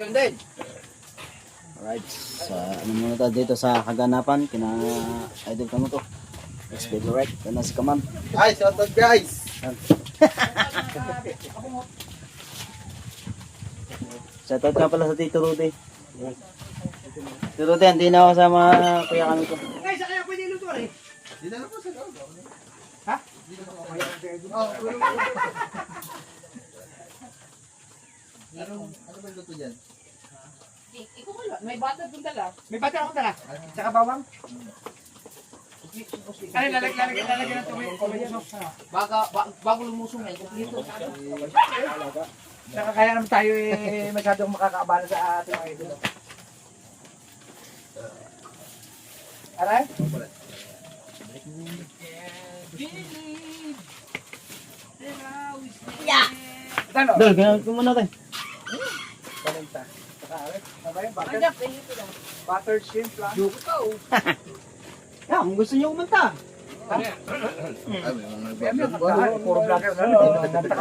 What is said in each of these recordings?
Alright, ano muna tayo dito sa kaganapan, kina Idol Kanuto. Expect right, yan na si Kaman. Ay, shout out guys! Shoutout ka pala sa Tito Rudy. Tito Rudy, hindi na ako sa mga Kuya Kanuto. Guys, sa kaya pwede luto rin. Di na lang po sa loob. Ha? Ano ba yung luto dyan? Ikaw wala. May bata doon dala. May bata akong dala. Tsaka bawang. Ano, lalagyan ng tuloy sauce. Bago lumusong na. Kompleto. Tsaka kaya naman tayo masyadong makakaabala sa ating mga idol. Aray? Yeah! Dalo? Dol, ginamit ko muna tayo. Balenta. Tsaka aray? Ano ba yun? Ay, dapat ito lang. Buttered shrimp lang. Yeah, kung gusto niyo kumanta. Ay, may mga Ano, puro vlogger na.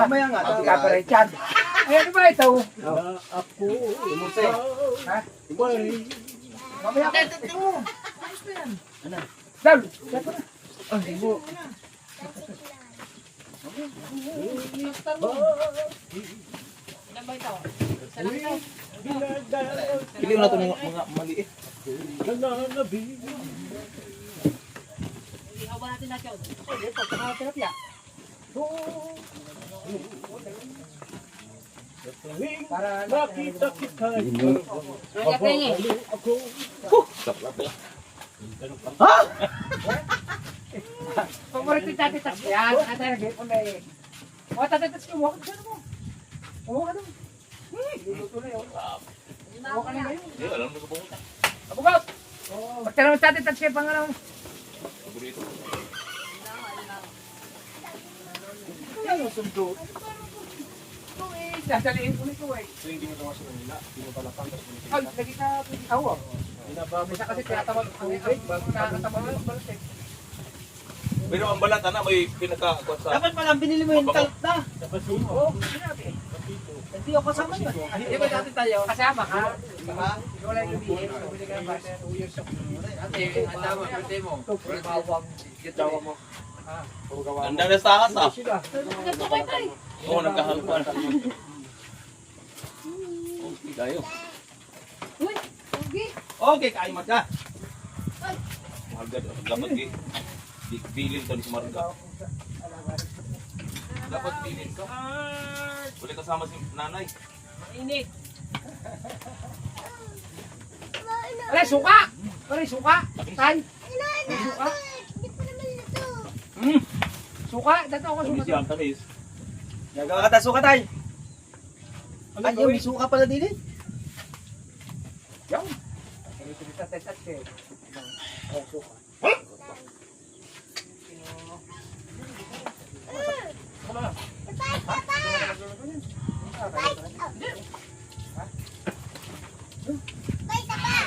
Mamaya nga. Ang copyright yan. Ay, ano ba ito? Ako, umuse. Ha? Mamaya ka. Ito mo. Ayos na yan. Dalo? Ito na. Nastar mo. Ilan ba ito? Isa lang ito. Pili ko na ito mga maliit. Ihawa natin na siya. Ito, tsaka tilapia. Para nakita kita. Kaya pengi. Paborito yung tatitas yan. Ate, nag-hit mo na eh. O, tatitas ko. Huwag ka mo. Huwag ka mo. Luluto na yun. Huwag ka na ngayon. Abugaw! Pagka naman tatitas kayo pang ano. Yan ang sundo. Ito eh. Dadaliin ko nito eh. So hindi mo tawa sa kanila, hindi mo pala pangkas mo. Ay, lagi ka ikaw ah. Isa kasi tinatawag ang ibig. Nakakatawag ang balat eh. Pero ang balat na may pinaka-akot sa... Dapat pala binili mo yung talp na. Oo, sinabi. Hindi ako kasama yun. Di ba dati tayo? Kasama ka? Ikaw lang yung BS. Bumili ka ng bata. 2 years ako. Ate, handa mo. Birthday mo. Bawang. Gitawa mo. Ganda na sa akas ah. Sila. Nagtukay tayo. Oo, nagkahaluan. Okay kayo. Uy, okay. Okay, kayo ka. Mahagad. Dapat bilin to ni Marga. Dapat bilin ka. Uli kasama si nanay. Mainit. Aray, suka! Aray, suka! Tay! Suka! Suka! Dito ako Tamis suka. yan, tamis. Nagawa ka tayo suka tayo. Ay, yung may suka pala din eh. Yan. Oh, suka.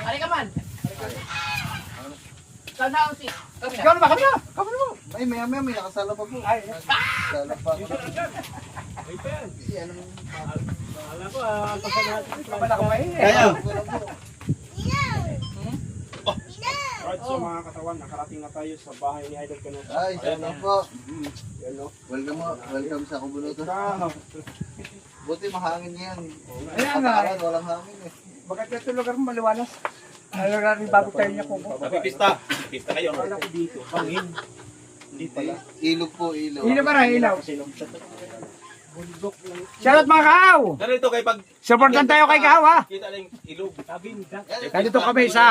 Ari ka man. Sana ako si. Kami na. Ikaw na ba? Kami na! Kami na mo! Ay, maya may nakasala pa po. Ay, Sala pa. kapal ako ba eh? Kaya. Alright, so mga katawan, nakarating na tayo sa bahay ni Idol Kanuto. Ay, sana po. Yan no? Welcome sa Kubuluto. Buti mahangin yan. Ayan nga. Pataran, walang hangin eh. Bakit ito lugar mo maliwalas? Ano na rin bago tayo niya kuko? Tapi pista. Pista kayo. Akala ko dito, hangin. Hindi pala. Ilog po, ilog. Ilaw ba na? Ilaw. Shoutout mga kaaw! Ganito kay pag Supportan tayo kay kaaw ha! kita lang ilog. Nandito kami sa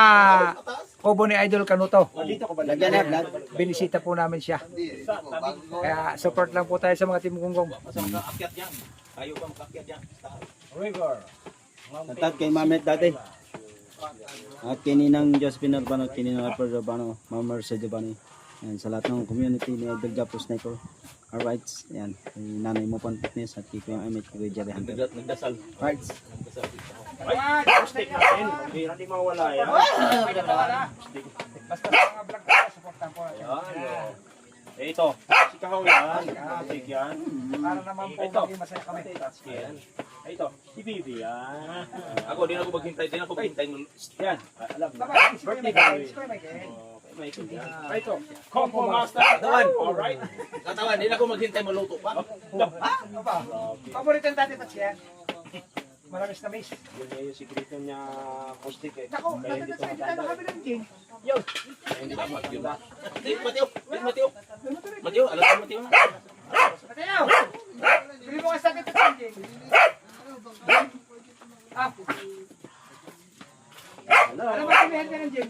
kubo ni Idol Kanuto. Dito ko ba? Lagyan na vlog. Binisita po namin siya. Hindi, ito po, bago ko. Kaya support lang po tayo sa mga Team Gunggong. Basta makaakyat yan. Ayaw ka makaakyat yan. River. Tatat kay Mamet dati. At kininang Josephine Urbano, kininang Alfred Urbano, Ma'am Mercedes Urbano. Yan, sa lahat ng community ni Idol Japo Sniper. Alright, yan. Kay Nanay mo pang fitness at kay Kuya Amit, kay Jerry Hunter. Nagdasal. Alright. Ay, stick natin. Hindi mawala yan. Basta mga vlog tayo, supportan po natin. Yan. Eh ito, si Kahaw yan. Stick yan. Para naman po Ito. maging masaya kami. Yan. Ay, ito. Si Bibi, yan. Ako, di na ako maghintay. Di na ako maghintay. Yan. Alam na. Baba, si Kuya Birthday Michael. boy. Si Kuya Michael. Okay, Michael. Yan. Ay, ito. Combo Master. Katawan. Alright. Katawan, di na ako maghintay maluto pa. Aba, paborito ng dati Tats yan. Maramis na miss. Yun na yung sikreto niya, Postik eh. Naku, Kaya dati hindi Tats ko hindi tayo matanda. makabili ng gin. Kaya hindi ko matanda. Mateo, Mateo. Mateo, alam mo Mateo. Mateo! Bili mo kasi dati Tats ng gin. Ah, ano ba pilihan ka ng gin?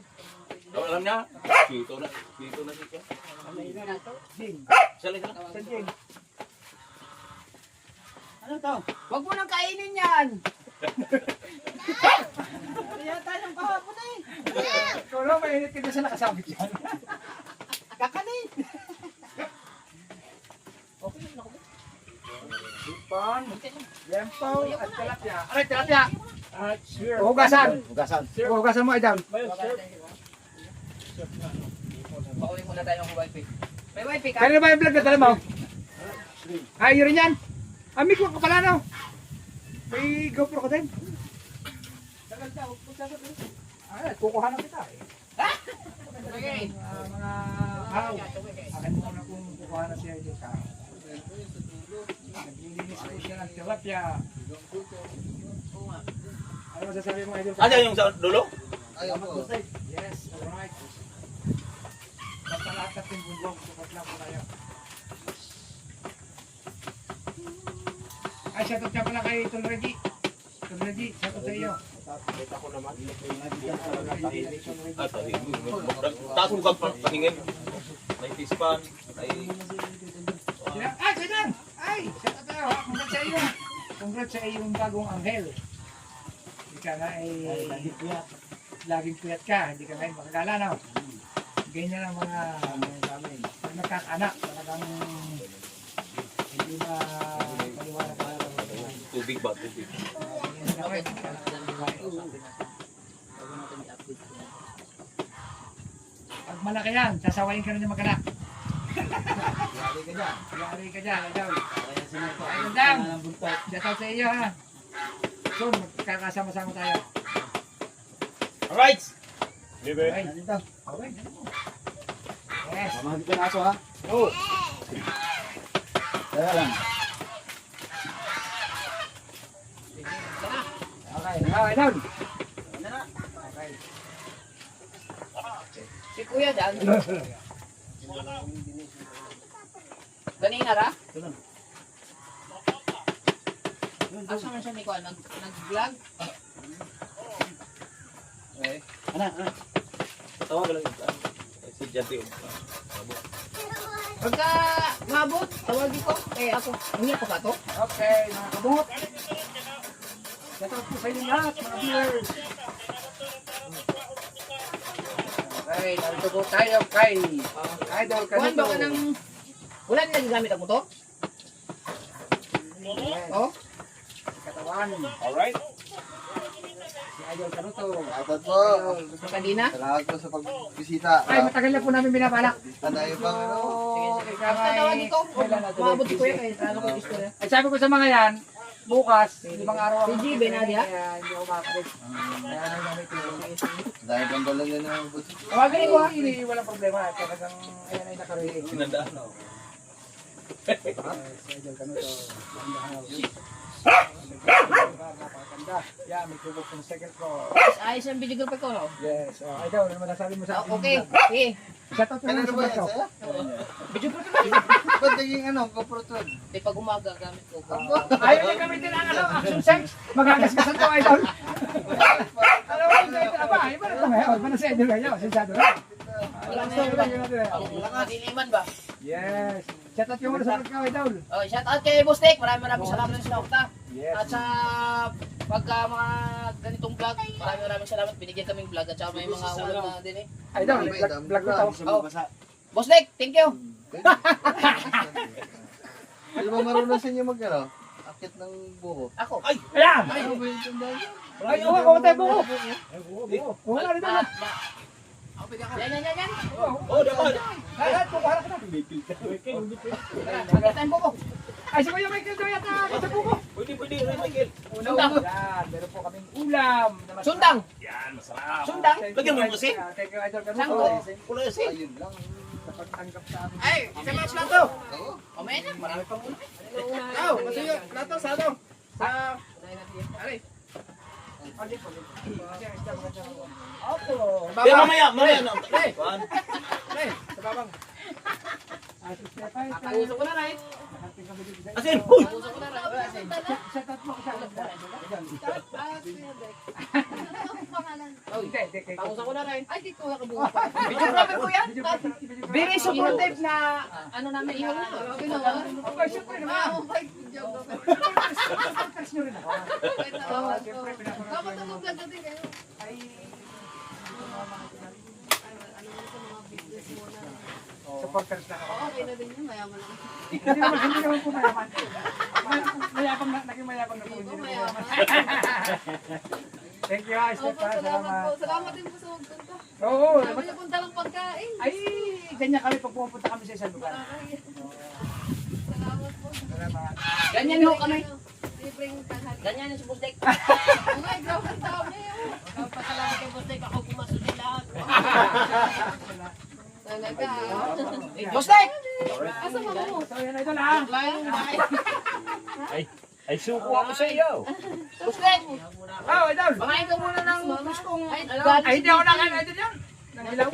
Alam niya? Dito na siya. Gin. Sali sila. San gin? Ano to? Huwag mo nang kainin yan. Yata yung kahapon eh. Ikaw lang, mainit ka na sa nakasabit yan. Kakanin. Pan, lempo, at tilapia. Aray, tilapia! At sure. Hugasan! Hugasan. Hugasan mo, Idol. Pauwi muna tayo ng wifi. May wifi ka? Kaya ba yung vlog na tala mo? Ay, yun rin yan. Ami ko pala no. May GoPro ko din. Ay, kukuha na kita eh. Okay. Mga how. Akin muna kung kukuha na siya yung kao. Naglilinis ko siya ng tilapia. Ano masasabi mo, Idol? Ano yung sa dulo? Yes, alright. Basta lahat ng bundok, sukat lang po tayo. Ay, shoutout ka pala kay Tulregi. Tulregi, shoutout sa iyo. Kita ko naman. Ah, sorry. Taas mo kang pahingin. May tispan. Ay, Ay, Sinan! Ay, shoutout tayo ha. Congrats sa iyo. Congrats sa iyong bagong anghel. Hindi ka na laging puyat ka. Hindi ka ngayon makagala, no? Ganyan ang mga nagkakanak. Talagang hindi na paliwanag ka. tubig ba? Tubig. Pag malaki yan, sasawayin ka na niya magkanak. Yari ka dyan, Idol. Ay, gandang. Shout out sa iyo ha. Soon, magkakasama-sama tayo. Alright! Bibi. Okay. Okay. Yes. Mamahagit ka na aso ha. Oh. Kaya lang. Okay. Now, Idol. Okay. Si Kuya dyan. Kanina ra? Asa man siya ni Kuya? Nag-vlog? Ano? Tawag lang ito. Si Jati. Pagka mabot, tawagin ko. Eh ako, hindi pa ka to? Okay, mga kabungot. Shout out po sa inyo lahat, mga viewers. Okay, narito po tayo kay Idol Kuhan Canito. ba ka ng... Wala na nagagamit ang motor? Yes. Oh? Katawan. Alright. Si Idol Canuto. Shoutout po. Gusto kanina? Salamat po sa pagbisita. Ay, matagal na po namin binabalak. Andayo pang ano. Sige. Basta tawagin ko. Mabot si Kuya kaya ano ko istorya. Ay, sabi ko sa mga yan, bukas, 5 araw Si GB, Nadia? Kaya hindi ako makakalit. Kaya nagamit yun. Dahil pang dala na ng buti. Tawagin ko ha, hindi walang problema. Talagang ayan ay nakaroon. Sinandaan. Si Idol Canuto. Napakaganda. Yeah, may tubok ng second floor. Ayos ang video ko no? Yes. Idol, ano masasabi mo sa akin? Okay. Sige. Shout out Ano naman na sa ba yan Marco. sa'yo? Video ko Ba't naging ano, kaprotod? Di pag umaga gamit ko. Ayaw niya gamitin ang ano, action sex. Magagasgasan to, Idol. Alam mo, iba na ito ngayon. Iba na si Idol ngayon. Sensado na. Diliman ba? Yes. Shout out yung muna sa Marco, Idol. Oh, shout out kay Bustek. Maraming salamat sa sinokta. Yes. At sa pagka mga ganitong vlog, maraming salamat. Binigyan kaming vlog at saka may mga ulam na din eh. Idol, vlog ko to. Oh. Bustek, thank you. Ano ba marunong sa inyo mag ano? Akit ng buho. Ako. Ayan! Ano ba yung tandaan? Ay, uwa ko tayo buko. Oo nga rin naman. Yan. Oh, dapat. Lahat po, para ka na. Tara, mo ko. Ay, si Kuya Michael daw yata. Sa buko. Pwede, Ray Michael. Una-una. Yan, meron po kaming ulam. na masarap. Sundang. Yan, masarap. Sundang. Lagyan mo yung asin. Thank you, Idol Caruso. Sangko. Pula asin. Ayun lang. Sa pagtanggap sa amin. Ay, isa match lang to. Mamaya na, marami pang ulam. Ikaw, masuyo. Lato sa ano? Sa... Aray. Opo. Di, mamaya na. Kuan. Aray, sa babang. Uso ko na rin. Asin, huy. Uso ko na rin. Sa tatlo ko siya. Pausa ko na rin. Ay, di ko nakabuo pa. Videographer ko yan. Very supportive na Ano namin ihaw na. Grabe naman. Okay, syempre naman. Oh my God. Supporters nyo rin ako. Wait na ako. Dapat ano vlog natin kayo? Ay, Ano mo sa mga business mo na. supporters na ako. Okay na din yun, mayaman ako. Hindi naman po mayaman. Mayabang na, naging mayabang na po. Hindi Hindi ko naman mayaman. Thank you, Opo, Steph. salamat po. Salamat. Salamat din po sa magpunta. Oo, Sabi niyo punta lang pagkain. ay, ganyan kami pag pumunta kami sa isang lugar. Salamat po. Salamat. Ganyan ho kami. Libreng tanghali. Ganyan yung si Bustek. Oh my God, ang dami. Pasalamat kay Bustek. Ako pumasok din lahat. Talaga. Bustek! Asa mo mo? So, yan idol ha. Layong bahay. Ay, suko ako sa iyo. Bustek! Oh, idol. Pakain ka muna ng guskong Ay, Ay, hindi ako nakain idol yan. Nang hilaw.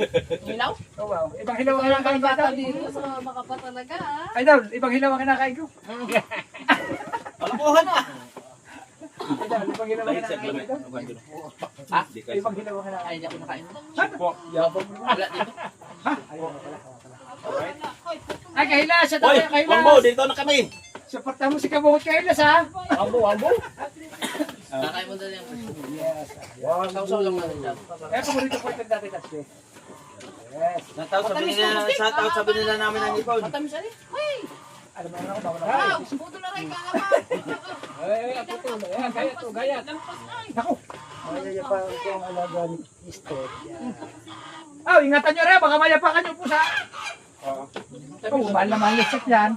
hilaw. Oh, wow. Ibang hilaw ang kinakain ko. bata idol. dito sa makapa talaga ah. Idol, ibang hilaw ang kinakain ko. Alakuhan na. Idol, ibang hilaw ang Dahil sa kinakain ko. glamay. idol. Ha? Di kayo. Ibang hilaw ang kinakain Ay, hindi ako nakain. ko. Yabang mo. Wala dito. Ay, Kahila, siya daw Hoy, yung Kahila. Wangbo, dito na kami. Supportan mo si Kabuhot Kahilas ha. Nakain mo dali ang Yes. sausaw lang natin dyan. Eh, paborito ko ito dati kasi. Yes. Sabi nila namin ang ipon. Matamis ali. Alam mo na ako, bawal Ah, ako. buto na rin ka naman. Eh, ako to. Ayan, gaya to, gaya. Naku. Ay, pa ang alaga ni Steph. Oh, ingatan nyo rin, baka mayapakan nyo po sa... Oh, mahal na mahal ni Steph yan.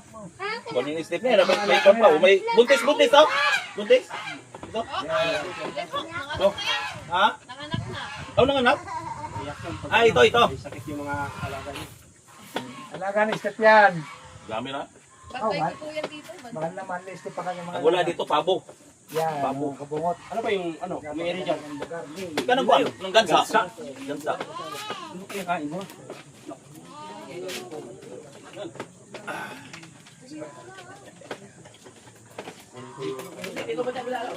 Kunin ni Steve niya. May ipon pa. May buntis to. Buntis. Ito. Ito. Ha? Nanganak na. Oh, nanganak? Ah, ito. May sakit yung mga alaga niya. Alaga ni Steph yan. Dami na. Batay ko po yan dito. Mahal na mahal ni Steph pa kanya mga... Ang wala dito, pabo. Yan, Babo. mga kabungot. Ano ba yung ano? May area dyan. Hindi ka nagbuwan. Ng gansa. Gansa. Ano kaya kain mo? Dito ba tayo bilalo?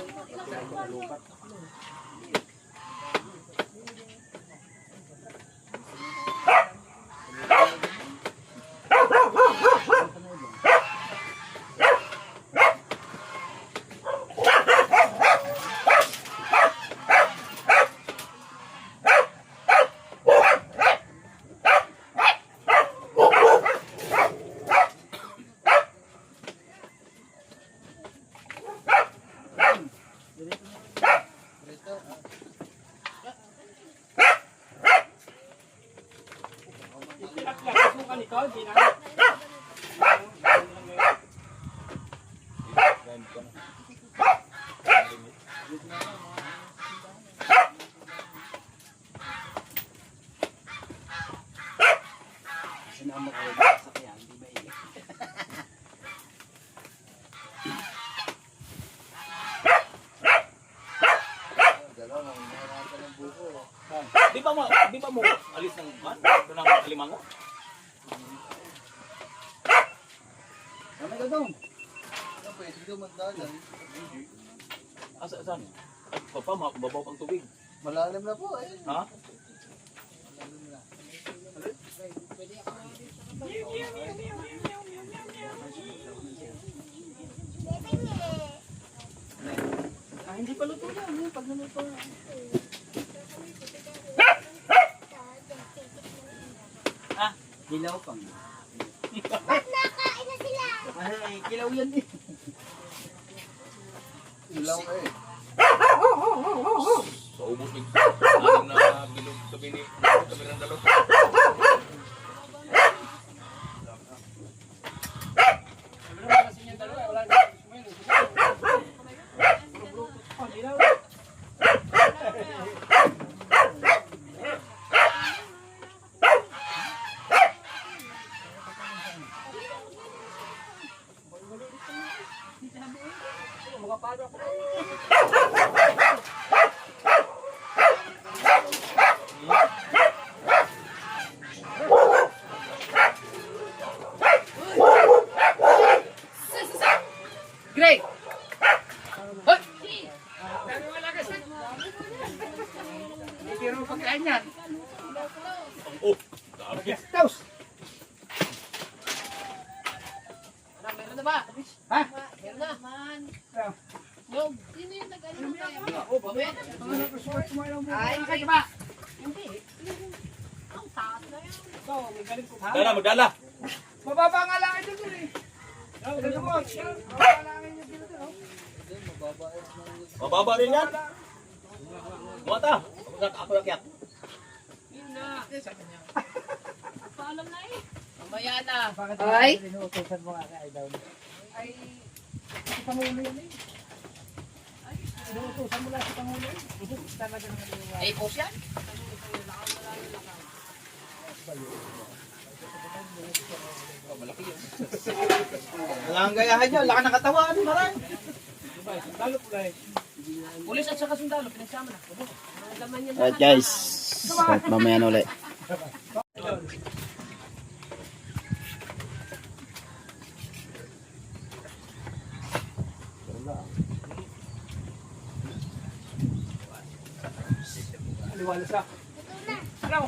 Di ba mo alis ng man? Ito ng alimango? Ano ka doon? Pwede ka magdalan. Saan? Ay, papa, mababaw pang tubig. Malalim na po eh. Ha? Hindi pa luto yan. Pag naluto na. Hilaw pang. Nakain na sila. Ay, kilaw yan eh. Ilaw eh. Sa ubos ni ating na bilog. kami ni kami ng dalawa. Great! Hoy! Pero pagkain yan. Oh, dami. Taos. Meron na ba? Ha? Meron na. Man. Ano? Yung, Sino yung nag-ano na tayo? Oh, babet. Ay, kaya ba? Hindi. Ang taas na yan. Ikaw, may galing ko. Dala, magdala. Mababa nga lang ito dun eh. Ito mo, mababa lang yung dito dun. Mababa rin yan. Buhat ah. Ako nakyat. Paalam na eh. Mamaya na. Bakit Ay. inuutosan mo nga kay Idaw? Ay, si Pangulo yun eh. Inuutosan mo lang si Pangulo yun. Talaga naman yung Ay, post yan. Wala kang gayahan nyo. Wala ka ng katawan. Maray. lalo po eh. Pulis at saka sundalo, pinagsama na. Alright guys. At mamaya na ulit. Liwalas ka. Ano?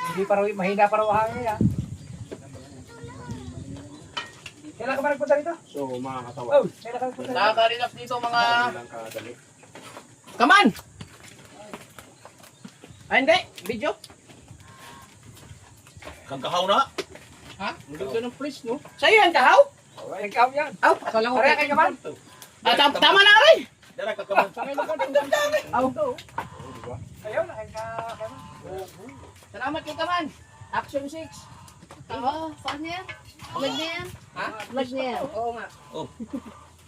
Hindi pa raw, mahina pa raw hangin ha. Kailan ka ba nagpunta dito? So, mga katawan, Oh, kailan ka nagpunta dito? Nakaka-relax dito mga... lang kadali. Kaman! Ay, hindi. Video. Kangkahaw na. Ha? Maganda ng price, no? Sa'yo yan, kahaw? Ikaw yan. Aw, akala ko. Kaya kay Kaman? Tama na rin. Dala, kakaman. Aw, go. Ayaw na, kay Kaman. Salamat kay Kaman. Action 6. Oo, saan yan? Vlog na yan? Ha? Vlog na yan. Oo nga. Oh,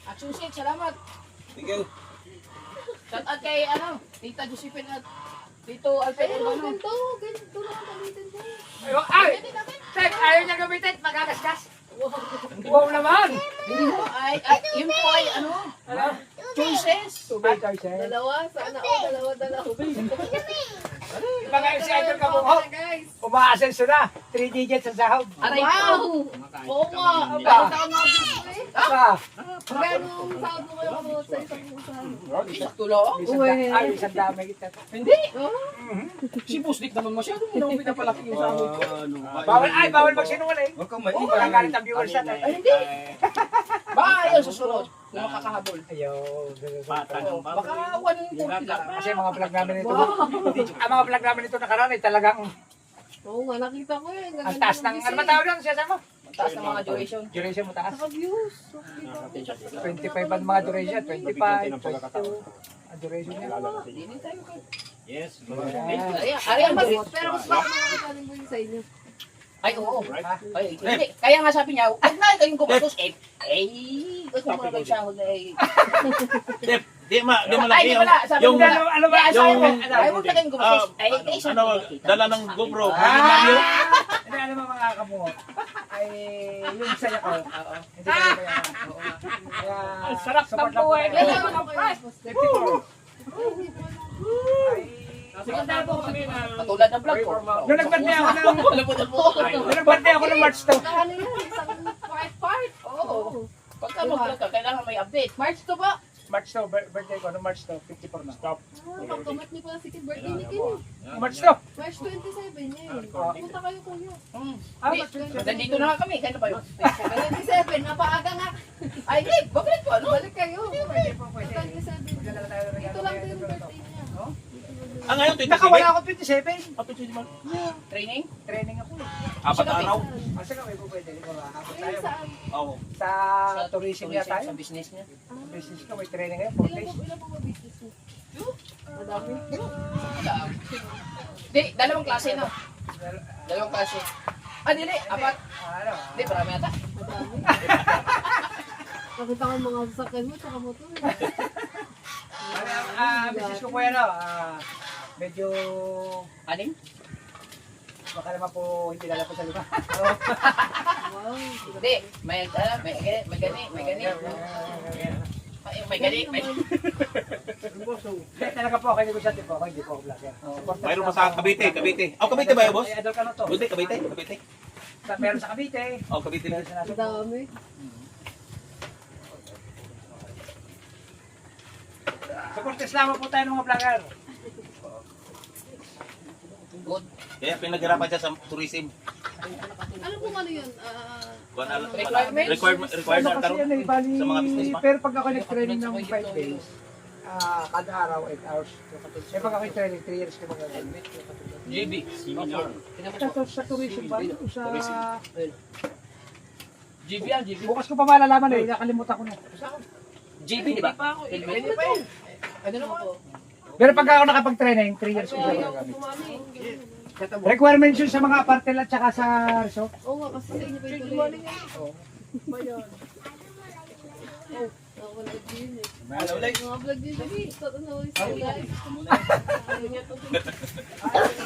Action 6, salamat. sige. Shout out kay, Tita Josephine at Tito Alfred Ayun, Urbano. ganito. Ganito lang gamitin mo. Ay! Tek, ayaw niya gamitin, magagasgas. Wow naman! Hindi po, yun po ay, choices. Tubig tayo siya. Dalawa, sana o dalawa. Mga si Idol Kabuho, Guys. umaasenso na. 3 digits sa sahod. Aray Wow! Oo nga. Aba. Bakit ako nabibig eh? Aba, Magkano ang sahod mo kayo mo sa isang usahan? Sakto lang. ay, isang dami kita. Hindi. Oo. Si Pusdik naman masyado. Hindi pinapalaki yung sahod ko. Bawal magsinungaling. Huwag kang Hindi maingay. galit ang viewers natin. Ay, hindi. Baka ayaw sa sunod. Kung makakahabol. Ayaw. Baka 140 lang. Kasi mga vlog namin ito, ang mga vlog namin ito nakaraan ay talagang Oo nga, nakita ko yun. ang taas ng, ano ba tawag lang siya sa mo? Taas ng mga duration. Duration mo taas. Saka views. 25 ang mga duration, 25, 22. Ang duration niya. Hindi tayo kay... Yes. Ayan, Pero mas baka makakatanin mo yun sa inyo. Ay, oo. Ay, hindi. Kaya nga sabi niya, huwag na kayong kumatos. Huwag mo na kayo sahod na Di Ay, malaki di pala. Sabi yung mo na, ano ba? ay, huwag na kayong kumatos. Ay, dala ng GoPro. Hindi, alam mo mga kamungo, ay yung saya ko, hindi ko kaya. Kaya, sarap support ng lang po buhay. tayo. Kailan mo kayo poster? 54. Katulad ng vlog ko. Nung nag-birthday ako ng, Alam mo na po. nung nag-birthday ako ng March 2. Ano yun? Isang part. Oo. Pagka mag-vlog ka, kailangan may update. March to ba? March 2, birthday ko, nung March 2, 54 na. Stop. Pagkamat niyo pala second birthday ni Kim. March 2. March 27 niya eh. Punta kayo kuya. Ah, March 27. Nandito na nga kami. Kaya na ba yun? 27, napaaga nga. Ay, hindi. Babalik ko. Ano? Balik kayo. Pwede po, pwede. 27. Magdala tayo ng regalo Ito lang kay din yung Idol birthday niya. Ah, ngayon, 27? Nakawala ako 27. Training? Training ako. Apat na araw. Kasi kami po pwede. Di ba? Habot Ayun tayo. saan? Oo. Sa tourism niya tayo. Sa business niya. Business ko, may training ngayon. 4 days. Ilan po ba business niyo? Madami. Wala. Di, dalawang klase no. Dalawang klase. Ah, dili, apat. Ano? Di, marami ata. Madami. Nakita ko yung mga sasakyan mo, tsaka motor. Misis ko po yan, medyo, Aning? baka naman po hindi lalapos sa lupa. Wow. Di, may gani, may gani, may gani. May gani, may Talaga po, kayo negosyante po, ako hindi po ako vlogger. Mayroon pa sa Cavite, Cavite. Oh, Cavite ba yun, boss? Ay, idol ka na to. Buti, Cavite, Cavite. Meron sa Cavite. Oh, Cavite. Meron sa Ang Nasugbo. dami. Supporters lamang po tayo ng mga vlogger. good. Kaya pinaghirapan siya sa tourism. Ano po ano yun? Requirement Ano na kasi karoon yan eh, bali, sa mga business pa. pero pag ako nag-training ng 5 days, kada araw 8 hours. Eh pag ako training 3 years ko magagamit. GB. Sa tourism ba? Sa... GB yan, GB. Bukas ko pa malalaman eh, nakalimutan ko na. GB, di ba? Hindi pa yun. Ano naman po? Pero pag ako nakapag-training, 3 years ko magagamit. Requirements yun sa mga apartel at saka sa resort. Oo nga, kasi sa inyo pa yung tuloy. Ba yan? Oh, ako nag-yun eh. Mga vlog din sabi. Ano, isa live.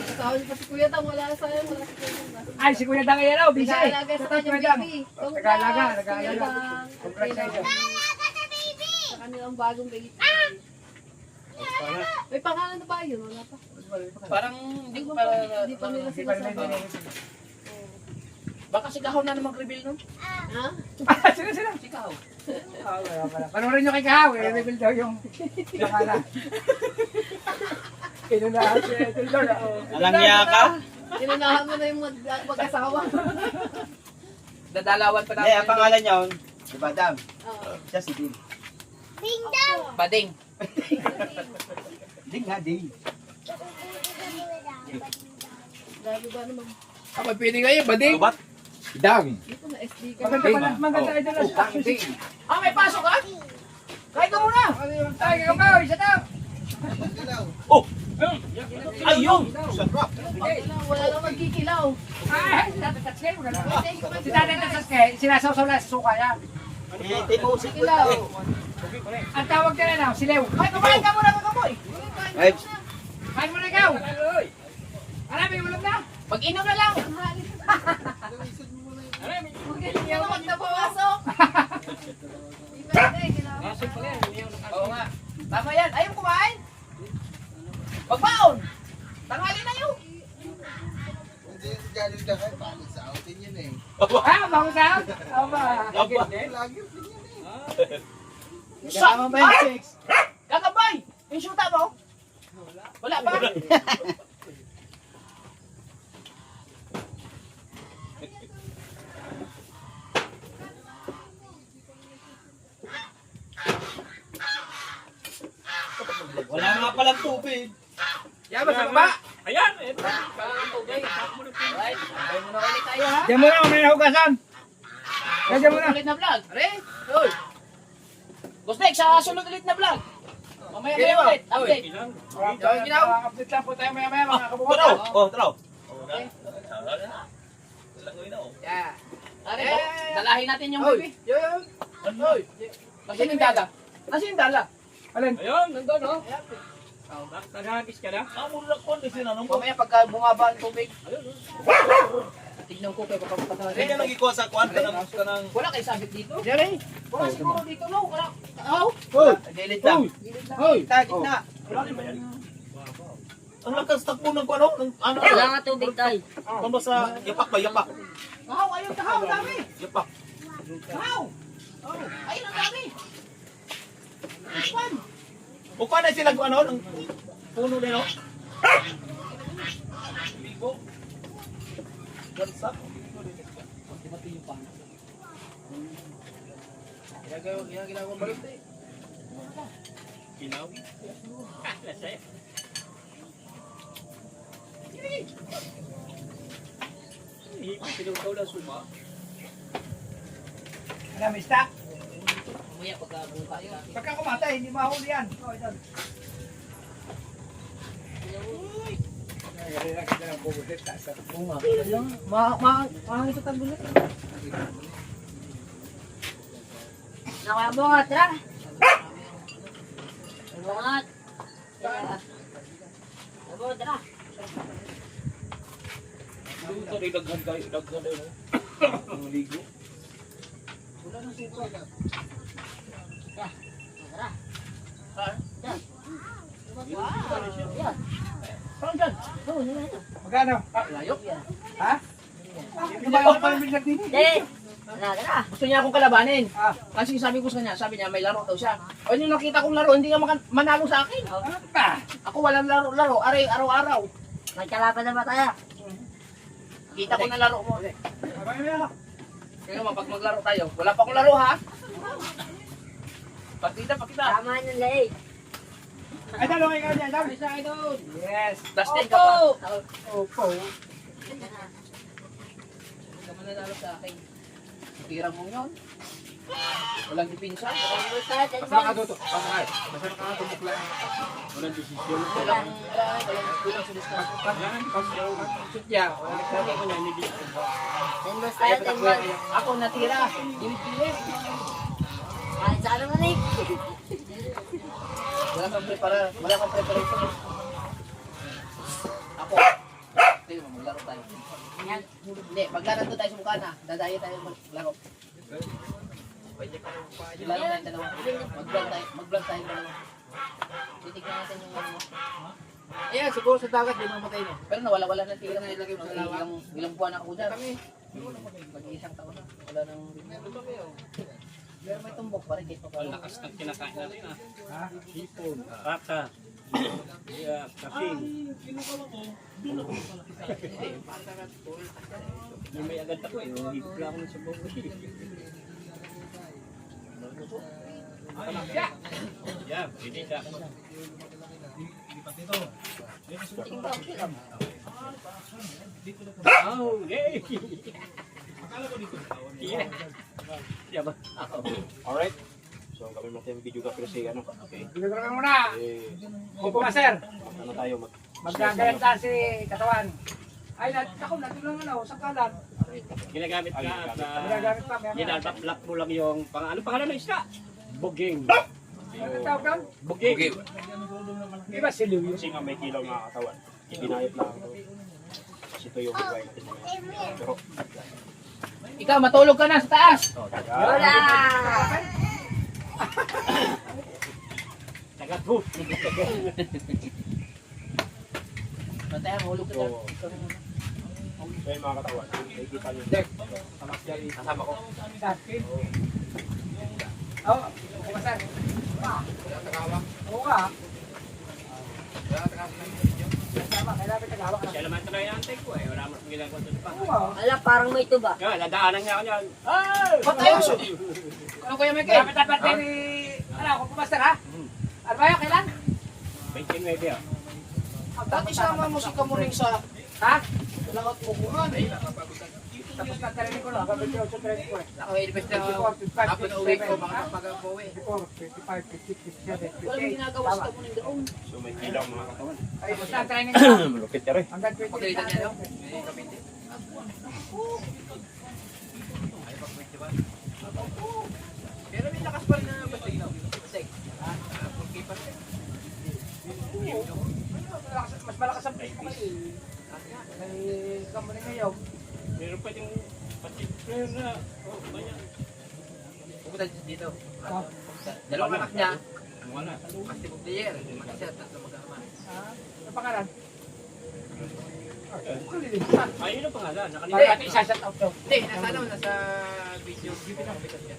Kasama niyo pa si Kuya Tang, wala sa ayan, wala si Kuya Tang. Ay, si Kuya Dang yan, busy. Nag-aalaga sa Kuya kanyang Dang. baby. Nag-aalaga, Kuya nag-aalaga. Tang. Congratulations. Sa kanilang bagong baby. May pangalan na ba yun? Wala pa. Parang hindi ko pa... Hindi pa nila Hindi pa rin sinasabi. Baka si Kahon na naman reveal nun. Ha? Sila. Si Kahon. Wala pala. Panoorin nyo kay Kahaw, i-reveal daw yung pangalan. Inunahan si Idol Lord. Alang niya ka? Inunahan mo na yung mag-asawa. Dadalawan pa Hindi, ang namin. pangalan niya, si Badam. Oo. Siya si Ding. Bading. Ding ha, Ding. Grabe ba naman? May pwede kayo, Bading. Lubat? Dito na SD ka. Maganda pala, maganda Idol Lord. Ah, may pasok ka? Kain ka muna! Ay, ikaw, isa daw! Oh! Ayun! Wala lang magkikilaw. Ay, tatay si Tatay Tatsuke, sinasawsaw na sa suka yan. Timusik ko Kilaw. Ang tawag nila na, silew. Ay, kumain ka muna, kakaboy! Ay, Kain muna ikaw! Marami ulam na! Pag-inom na lang. Hindi ako magnapawasok. Pwede, kilaw. Oo nga. Tama yan. Ayaw kumain. Pagbaon. Tangali na yun. Hindi galing ka kayo, pangit sa outing yun eh. Ah, bango sa out? Aba, Aba. Lagi yung ganyan eh. kasama ba yung sex? Kakabay. Yung shoota mo? Wala pa. Wala nga palang tubig. Yabas ang ba? Ayan. Alright. Abay muna ulit tayo ha. Diyan muna, may nahugasan. Diyan muna. Ulit na vlog. Are? Hoy. Gustek, sa sunod ulit na vlog. Mamaya ulit. Update. Update lang po tayo maya-maya mga kabukas. Taraw! Oh, taraw! Yeah. Are, dalahin natin yung baby. Hoy. Nasaan yung dala? Nasaan yung dala? Alin? Ayun, nandun oh. Nagagis ka na? Mamaya pagka bumaba ang tubig. Tignan ko kayo kapag Hindi ka nagikuha sa kuwan ka ng... wala kayo sabit dito. Diyan eh. Wala siguro dito no. Wala. Oh. Gilid lang. Hoy! Gitna. Ang lakas takbo ng ano? Ano? Wala nga tubig tayo. Ano ba sa... Yapak ba? Yapak. Kahaw, ayun kahaw, dami. Yapak. Kahaw. Oh, ayun ang dami. Ispan. O paano sila kung ano? Ng puno nila? Libo. Gansa. Ginagawa balot eh. Kinaw. Alam, mista. Mamaya pagka buka yun. Pagka kumatay, hindi mahuli yan. Oh, ito. lang kita ng bubulit. Oo nga. Mahangin sa bulit. Nakabungat, tara. Bungat. Bungat, tara. Ito rin daghan kayo. Daghan kayo. Ang ligo. Wala nang suko. Saan dyan? Oo, yun na ito. Magkano? Layok. Ha? Hindi ba ako pala bilang dito? Hindi. Tara. Gusto niya akong kalabanin. Ah. Kasi sabi ko sa kanya, sabi niya may laro daw siya. O yung nakita kong laro, hindi ka manalo sa akin. Ako walang laro, araw-araw. May kalaban na ba tayo? Kita ko na laro mo. Abay mo yan. Kaya naman, pag maglaro tayo, wala pa akong laro ha. Partida, pakita. Tama yung laig. Ay, dalo kayo dyan, dalo. Isa kayo doon. Yes. Plastic ka pa. Opo. Hindi ka mananalo sa akin. Tira mo yun. Walang dipinsa. Basta nakaduto. Basta nakaduto lang. Walang desisyon. Walang sa discount. Sutya. Wala nagsabi ko niya. Hindi Tenbos tayo, tenbos. Ako natira. Pilit-pilit. Kahit saan naman eh. Wala kang preparation. Ako. Tingnan mo, maglaro tayo. Yan. Hindi, maglaro doon tayo sa Bukana. Dadayo tayo maglaro. Laro tayo dalawa. Mag-vlog tayo dalawa. Titignan natin yung ano mo. Ayan, siguro sa dagat, di mamatay no. Pero nawala-wala na tira na ilagay mo. Ilang buwan ako dyan. Mag-iisang taon na. Wala nang... Pero may tumbok pa rin. Ang lakas ng kinakain natin ah. Ha? Hipon, baka, kasing. May agad ako eh. Hipon lang ako sa buong Yeah, hindi siya. Oh, yay! Yeah. Yeah ba? Alright. So, kami natin video ka pero si ano. Okay. Binigyan ka muna. Opo nga, sir. Ano tayo mag... Magkagayan tayo si katawan. Ay, ako, natulang ano, sa kalan. Ginagamit ka sa... Ginagamit pa. Ginalap mo lang yung... Ano pangalan ng isda? Buging. Ano tawag doon? Buging. Di ba siliw yun? Kasi nga may kilaw mga katawan. Ibinayot lang ito. Kasi ito yung buhay. Pero... Ikaw, matulog ka na sa taas. Wala! Tagat-hoot. Mataya, mahulog ka dyan. So yung mga katawan. Nakikita nyo. Kasama ko. Sakin. Oo, opo nga, sir. Oo nga. Tama, kailangan tagawa ka na. Siya naman ito na yung antay ko eh. Wala mo kong ginagawa ito pa. Oo nga. Wala, parang may tuba. Kaya, nadaanan niya ako niyan. Patay mo siya. Ano kaya may kayo? Dapat ni... Ano, ako pumaster ha? Ano ba yun, kailan? 29 ah. Dati sama mo si Kamuring sa... Ha? Langat mo kuhan eh. Tapos na training ko na, kapag yung sa training ko eh. Naka-invest na 54, 55, ako na uwi ko, 57, baka pag-uwi. 54, 55, 56, 57, Walang 58. ginagawa sa Kamuring doon. So may kilaw mga katawan. Ay, basta ang training ko. Malupit ka rin. Hanggang 20. Pagkalitan niya no? Pero may lakas pa rin na basta ilaw. Basig. Pagkipas eh. Mas malakas ang place ko kasi. May kamali ngayon. Meron pa yung player na. Oh, ganyan. Pupunta dito. Ah, Dalawang anak niya. Wala. Kasi po player. Mati siya, tatlo mag-ama. Ano pangalan? Ayun ang pangalan. Hindi, Nakalimutan. isa-shut out daw. Hindi, nasa ano, nasa video. Pinakapitas niya.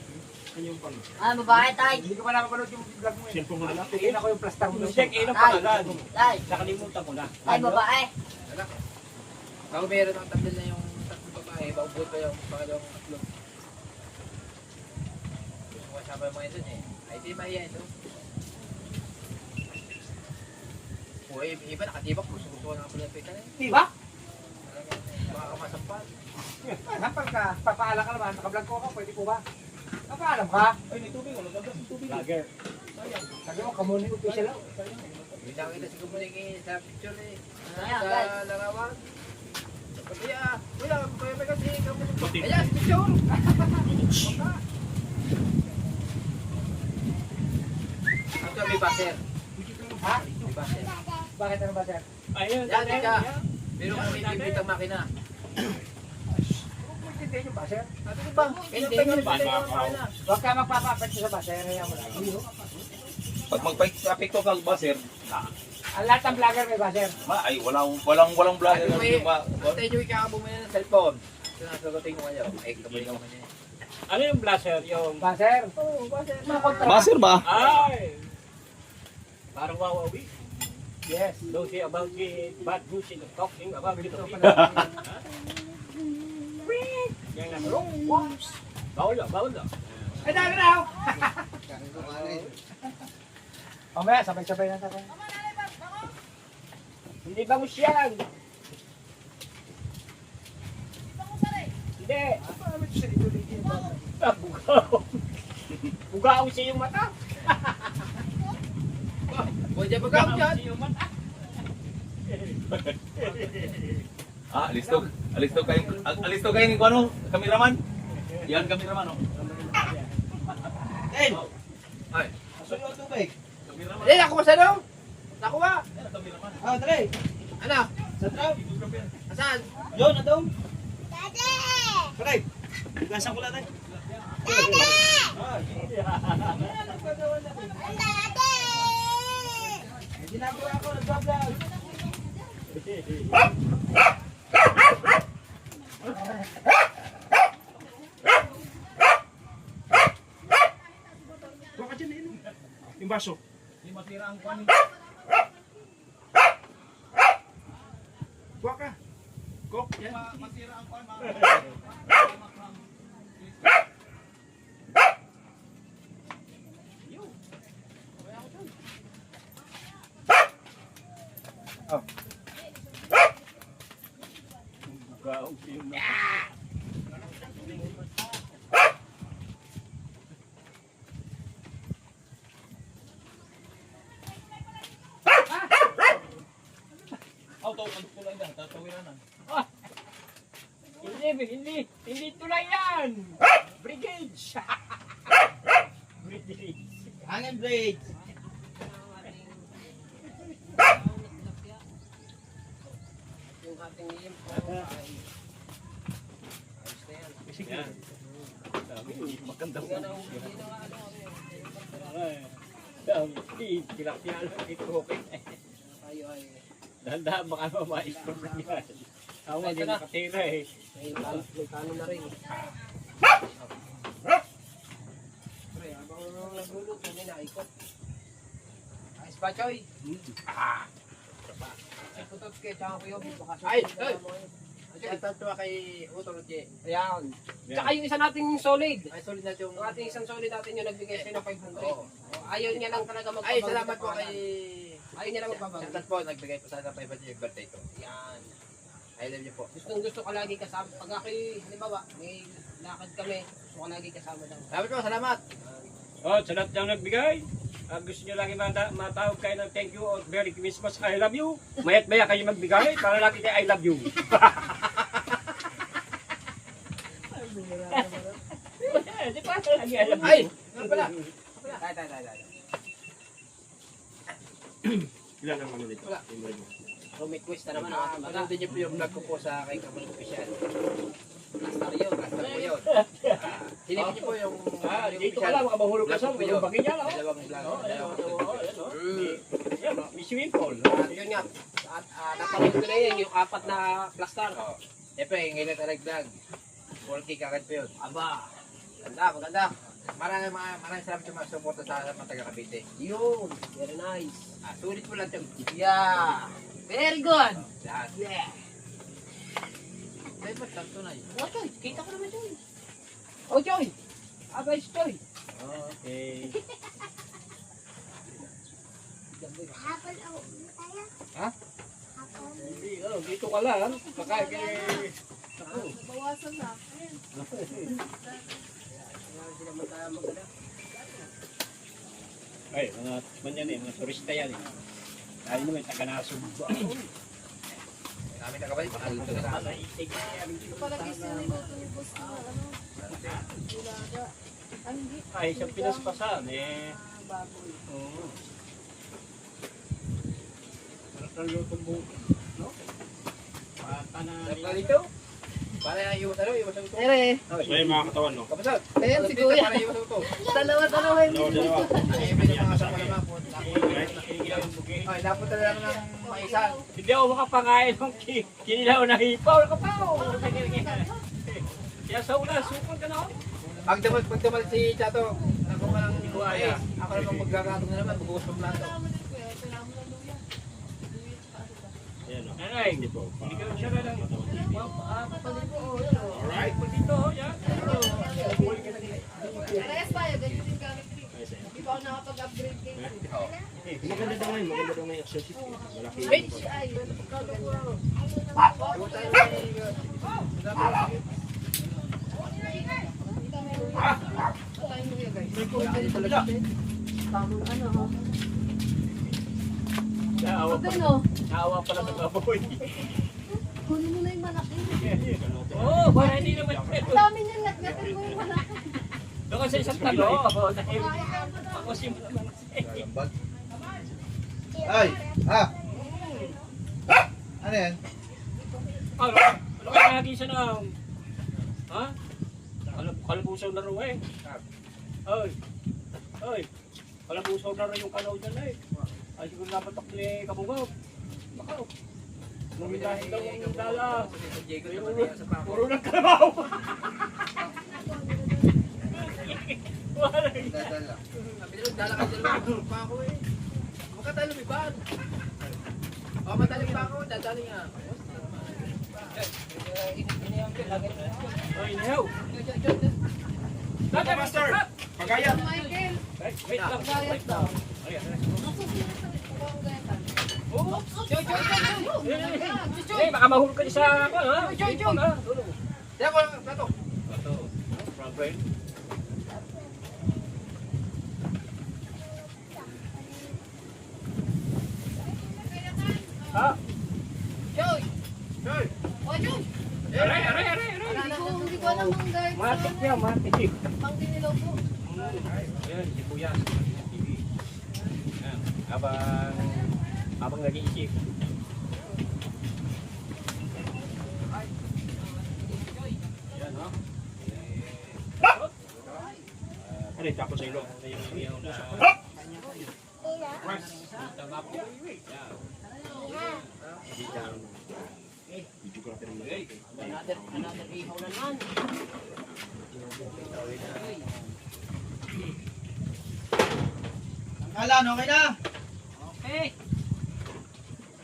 Babae tayo. Hindi ko pa nakapanood yung vlog mo eh. Cellphone mo na lang. Tingin ako yung plaster mo. Check in ang pangalan. Tay, Nakalimutan ko na. tay, babae. Ako meron ang tabel na yung tatlong babae, baubot pa yung pangalawang tatlo. Gusto ko kasama yung mga ito eh. Ay, di mahiya ito. Uy, iba nakatibak. Gusto ko na pala ito eh. Di ba? Baka kamasampal. Kapag ka, papaalam ka naman, nakablog ko ako, pwede po ba? Napaalam ka? Ay, may tubig. Wala ba? Tubig. Lager. Sabi mo, kamunin official lang. Nakita si Kubuling sa picture eh. Ayan, Sa guys. larawan. Kuya, kuya, kuya ba kasi Kubuling? Puti. Ayan, picture! Ito may baser. Ha? May baser. Bakit ano ba, sir? Ayun, Yan, ka. Pero kung may bibit ang makina. Hindi yung baser. Ano ba? Hindi Kaya yung pala baser. ang makina. Huwag ka magpapapekto sa baser. Hayaan mo lang. Pag magpa-apekto ka baser, Ang lahat ng vlogger may baser. ay walang vlogger Ano na may, ba? basta yung ikakabumili ng cellphone. Sinasagutin ko kayo. Ay, kabalik ako kanina. Ano yung blaster? Yung... Baser. Oo, baser. Mga kontra. Baser ba? Ay! Parang wawawi. Yes. Don't say about the bad news in the talking about the people. Yan na. Bawal na, bawal na. Ay, dami na ako. Kain ko kanin. Mamaya, sabay-sabay na tayo. Hindi bangus yan. Hindi. Bugaw. Bugaw siya yung mata. Pwede ba gawin dyan? Siya yung mata. Alisto kayo ni ano, kameraman. Yan kameraman oh. Ay, Asan yung tubig? Kameraman. hindi, nakuha sa ano? Nakuha. Yan kameraman. Ah, dali. Ano? Sa trap. Asan? Yun, nadong. Paray. Gasan ko lang tayo. Ginagawa ko, nag-vlog. Kuha ka dyan eh. Yung baso. Hindi masira ang kwan. Kuha ka. Kok. Yan. Masira ang kwan. Bugaw siya yung mata. Ko lang yan, tatawiran. Hindi tulay yan. Brigade. Brigade. Hangin blades. Yung ating limpo ay... Ayos na yan. Yan. Maganda po. Hindi na nga ano. Ay, tilapia lang ito. Okay. Tayo ay... Dahan-dahan baka mamais-pros na yan. Ako hindi nakatira eh. May kanin na rin. Pre, habang nagluluto, may naikot. Ayos ba, Choy? Ay, putot kay tsaka ko yung baka ay! Ito kay Utol Che. Ayan. Tsaka yung isa nating solid. Ay, solid na yung... Yung ating isang solid natin yung nagbigay sa'yo ng 500. Oo. Ayaw niya lang talaga magpabag. Ay, salamat po kay... Ayaw niya lang magpabag. Salamat po, nagbigay po sana 500 yung birthday ko. Yan. I love you po. Gustong gusto ka lagi kasama. Pag ako'y, halimbawa, may lakad kami, gusto ko lagi kasama daw. Salamat po, salamat. Oh, sa lahat ng nagbigay. Gusto nyo lang matawag kayo ng thank you or Merry Christmas, I love you. Mayat maya kayo magbigay para lagi kayo I love you. Di ba? Lagi I love you. Ay! Ano pala? Tay. Ilan ang ano dito? Wala. Request na naman ang ating baga. Panoodin niyo po yung vlog ko po sa kay Kamal Official. Master yun. Master po yun. Hinipin niyo po yung... Dito ka lang, makabahulog ka sa vlog ko po yun. bagay niya. Dalawang vlog. Yan, Miss Wimpole. At yun nga, napanood ko na yun, yung 4 na plaster. Siyempre, ngayon na talag vlog. 4K kakad po yun. Aba, Maganda. Maraming salamat sa mga suporta sa mga taga Cavite. yun, very nice. Sulit mo lang yung Yeah, very good. lahat. Yeah. Dahil ba't lang tunay? Oh, Choy, kita ko naman Choy. Oh, Choy. Abay, Choy. Okay. Hindi, dito ka lang. Baka Bawasan na. ay, mga man yan eh, mga turista yan eh. Ay naman, taga nasubog ba? Kami nakabalik. Palagi siya nilutubos na ano. Dilaga. Ang hindi. Ay, sa pinaspasan eh. Baboy. Oo. Sarap ng lutong buko. No? Pata na. Sarap dito. Para iwas iwas ang ito. Ere. Ay, mga katawan, no? Kapasat. Ayan si Kuya. Para iwas ang ito. Dalawa yung Dalawa. Ay, may mga kasama naman po. Ay, napunta na lang ng mga isa. Hindi ako makapakain ng kinilaw na hipaw. Nakapaw! Kaya sa una, sukol ka na ako. Pag damal si Chato, ako ka lang mais. Ako naman magkakatong na naman, bubuhos ng plato. Ayan, no? Nanay, hindi ka siya na lang. Alright, po dito. Yan. Parehas tayo, ganyan din gamit ko. Hindi pa ako nakapag-upgrade kayo. Maganda daw ngayon, maganda daw ngayon exercise. Malaki. Ay, tamang ano ha. Naawa pa. Ano? Naawa pala ng baboy. Kunin mo na yung malaki. Oo, para hindi naman. Ang dami niyan, naggatin mo yung malaki. Doon kasi isang talo. Ako si Ay! Ah! Ano yan? ano kaya lagi siya na? Ha? Kalabusaw na rin eh. Oy. Oy. Kalabusaw na rin yung kanaw dyan eh. Ay siguro napatak ni Kabungaw. Bakaw. Lumilahin daw ang dala. Puro ng kalabaw. Wala. Dadala. Dala ka dyan lang, pa ako eh. Makatalo may bag. O, mataling pa ako, dadali nga. Oy, Neho. Ito, Master! Pagayat! Michael, Wait lang. gayat daw. Oh, eh, baka mahulog ka sa ako, ha? Joy. Diyan ko lang, plato. Problem. Ha? Joy! Joy! O, Joy! Aray. Hindi ko alam ang gayat Matik sa niya, matik. pang dinilaw ko. Ayan, si Kuya. Ayan, habang nag-iisip. Ayan, no? Ano, tapos sa ilo. Ayaw na. Rice. Tama po. Ayan. Video ko natin ng Another ihaw na naman. Alan, okay na? Okay.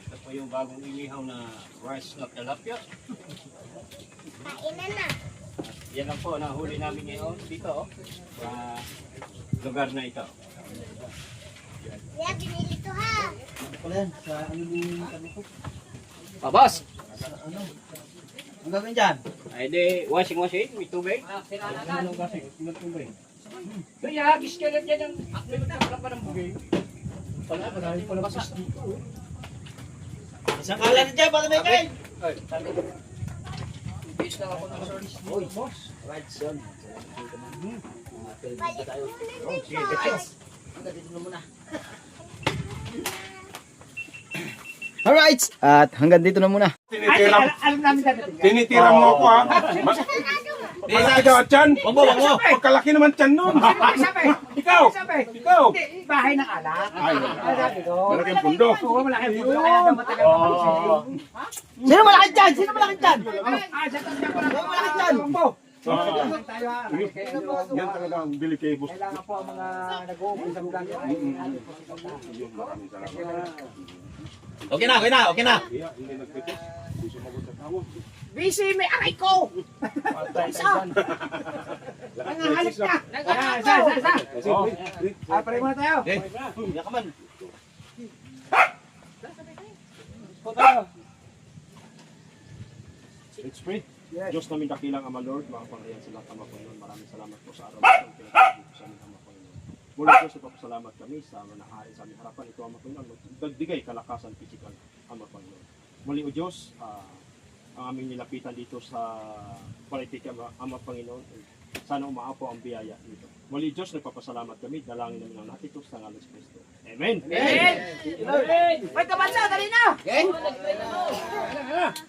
Ito po yung bagong inihaw na rice na tilapia. Kainan na. Yan lang po, nahuli namin ngayon dito, sa lugar na ito. Kaya binili to ha. Pala yan, sa ano yung kami ko? Pabas! Ang gagawin dyan? Ay di, washing, may tubig. Anong kasi? Ang tubig. Kaya, hagis ka lang dyan ng may magkakala pa ng bugay. Wala, marami pa lang basas dito. Isang kalan na dyan, para may kain! Ibis lang ako ng source. Uy, boss. Right, son. Balik mo na dito. Hanggang dito na muna. Alright, at hanggang dito na muna. Tinitira mo ako, ha? Malaki daw at tiyan. Wag mo. Pagkalaki naman tiyan nun. Ikaw! Ikaw! Bahay ng alak. Ay, Sabi ko. malaki ang pundo. Oo, malaki po. Kaya daw matagal na kasi. Sino malaki dyan? Sino malaki dyan? Ah, sa tabi ko lang. Sino malaki dyan? Tayo ha. Yan talaga ang bili kay boss. Kailangan po ang mga nag-uumpisa mo lang. Yun, maraming salamat. Okay na. Kaya, hindi nagpitis. Hindi sumagot sa tawag. Busy, may aray ko! Isa! Nangahalip ka! Isa! Ah, pare muna tayo. Yakaman. Let's pray. Diyos namin dakilang Ama Lord, mga Panginoon sa lahat ng mga Panginoon. Maraming salamat po sa araw na ito. Pinagpapalito sa aming Ama Panginoon. Muli po sa papasalamat kami sa manahari sa aming harapan. Ito ang Panginoon. Magbigay kalakasan physical ang Panginoon. Muli o Diyos, ang aming nilapitan dito sa politika ang Panginoon. Sana umaapo ang biyaya nito. Muli Diyos, nagpapasalamat kami. Dalangin namin ang natin ito sa ngalan ni Kristo. Amen. May kabansa, dali na! Okay?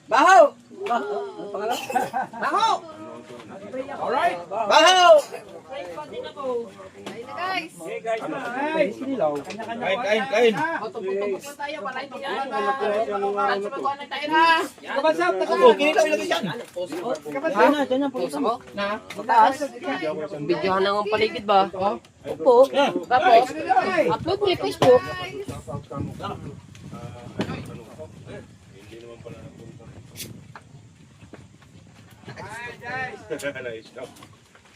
Bahaw! Ano pangalan? Bahaw! Alright! Bahaw! Guys. Okay guys, Ay, sinilaw. Kain. Tumpok-tumpok lang tayo. Para hindi yan. Sumaguan lang tayo na. Kabansa, Oh, kinilaw ilagay dyan. Dyan po. Puso mo? Na? Mataas? Videohan lang ang paligid ba? Opo. Tapos, upload mo yung Facebook.